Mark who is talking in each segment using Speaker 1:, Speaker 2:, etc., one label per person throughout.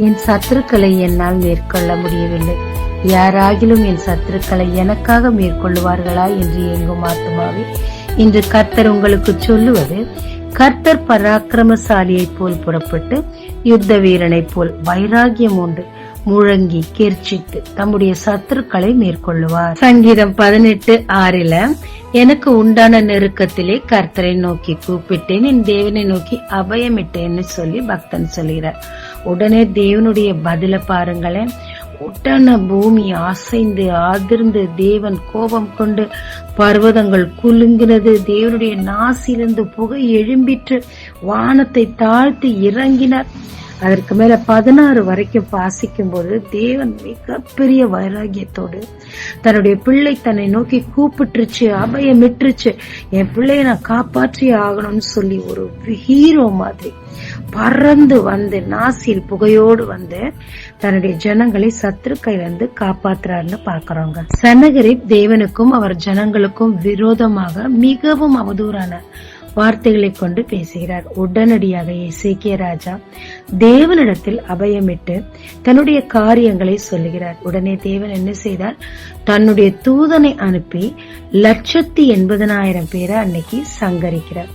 Speaker 1: என் சத்துருக்களை என்னால் மேற்கொள்ள முடியவில்லை. யாராகிலும் என் சத்துருக்களை எனக்காக மேற்கொள்ளுவார்களா என்று எங்கும் ஆத்துமாவே, இன்று கர்த்தர் உங்களுக்கு சொல்லுவது, கர்த்தர் பராக்கிரமசாலியை போல் புறப்பட்டு யுத்த வீரனை போல் வைராகியம் உண்டு முழங்கி கெர்ச்சித்து தம்முடைய சத்துருக்களை மேற்கொள்ளுவார். சங்கீதம் 18:6 எனக்கு உண்டான நெருக்கத்திலே கர்த்தரை நோக்கி கூப்பிட்டேன், என் தேவனை நோக்கி அபயமிட்டேன்னு சொல்லி பக்தன் சொல்கிறார். உடனே தேவனுடைய பதில பாருங்களேன். உடனே பூமி அசைந்து அதிர்ந்து தேவன் கோபம் கொண்டு பர்வதங்கள் குலுங்கினது. தேவனுடைய நாசிலிருந்து புகை எழும்பிற்று. வானத்தை தாழ்த்தி இறங்கினார். அதற்கு மேல 16 வரைக்கும் வாசிக்கும் போது தேவன் மிகப்பெரிய வைராகியத்தோடு தன்னுடைய பிள்ளை தன்னை நோக்கி கூப்பிட்டுருச்சு, அபயமிட்டுருச்சு, என் பிள்ளைய நான் காப்பாற்றி ஆகணும்னு சொல்லி ஒரு ஹீரோ மாதிரி பறந்து வந்து நாசில் புகையோடு வந்து தன்னுடைய ஜனங்களை சத்துருக்கையிலிருந்து காப்பாற்றுறாருன்னு பாக்குறோங்க. சனகரிப் தேவனுக்கும் அவர் ஜனங்களுக்கும் விரோதமாக மிகவும் அவதூறான வார்த்தைகளை கொண்டு பேசுகிறார். உடனடியாக எசேக்கியா ராஜா தேவனிடத்தில் அபயமிட்டு தன்னுடைய காரியங்களை சொல்லுகிறார். உடனே தேவன் என்ன செய்தார்? தன்னுடைய தூதனை அனுப்பி 180,000 பேரை அன்னைக்கு சங்கரிக்கிறார்.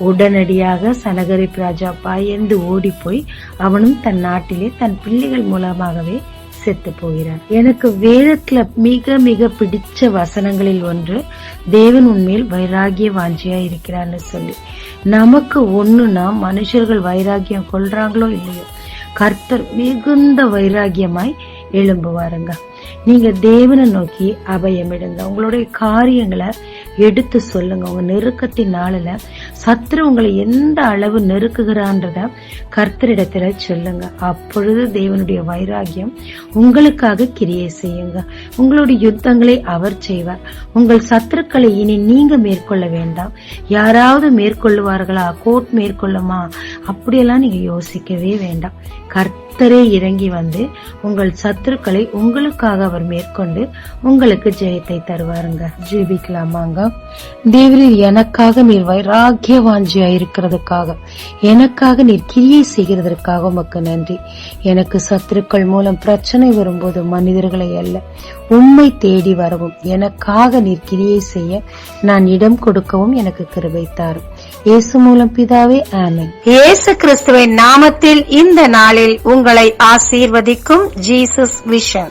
Speaker 1: உடனடியாக சனகரிப் ராஜா பயந்து ஓடி போய் அவனும் தன் நாட்டிலே தன் பிள்ளைகள் மூலமாகவே செத்து போகிறார். எனக்கு வேதத்துல மிக மிக பிடிச்ச வசனங்களில் ஒன்று, தேவன் உண்மையில் வைராகிய வாஞ்சியா இருக்கிறான்னு சொல்லி. நமக்கு ஒண்ணுனா மனுஷர்கள் வைராகியம் கொள்றாங்களோ இல்லையோ, கர்த்தர் மிகுந்த வைராகியமாய் எழும்புவாருங்க. நீங்க தேவனை நோக்கி அபயமிடுங்க. உங்களுடைய காரியங்களை எடுத்து சொல்லுங்க. உங்க நெருக்கத்தின் நாளில சத்துரு உங்களை எந்த அளவு நெருக்குகிறான்றத கர்த்தரிடத்துல சொல்லுங்க. அப்பொழுது தேவனுடைய வைராகியம் உங்களுக்காக கிரியை செய்யுங்க. உங்களுடைய யுத்தங்களை அவர் செய்வார். உங்கள் சத்துருக்களை இனி நீங்க மேற்கொள்ள வேண்டாம். யாராவது மேற்கொள்ளுவார்களா, கோர்ட் மேற்கொள்ளுமா, அப்படியெல்லாம் நீங்க யோசிக்கவே வேண்டாம். கர்த்தரே இறங்கி வந்து உங்கள் சத்துருக்களை உங்களுக்காக அவர் மேற்கொண்டு உங்களுக்கு ஜெயத்தை தருவாருங்க. ஜெபிக்கலாமாங்க. தேவரீர் எனக்காக நீர் வைராகிய வாஞ்சியா இருக்கிறதுக்காக, எனக்காக நீர் கிரியை செய்கிறதற்காக உமக்கு நன்றி. எனக்கு சத்துருக்கள் மூலம் பிரச்சனை வரும்போது மனிதர்களை அல்ல, உம்மை தேடி வரவும் எனக்காக நீர் கிரியை செய்ய நான் இடம் கொடுக்கவும் எனக்கு கிருபை தாரும். இயேசு மூலம் பிதாவே, ஆமென்.
Speaker 2: இயேசு கிறிஸ்துவின் நாமத்தில் இந்த நாளில் உங்களை ஆசீர்வதிக்கும் ஜீசஸ் விஷன்.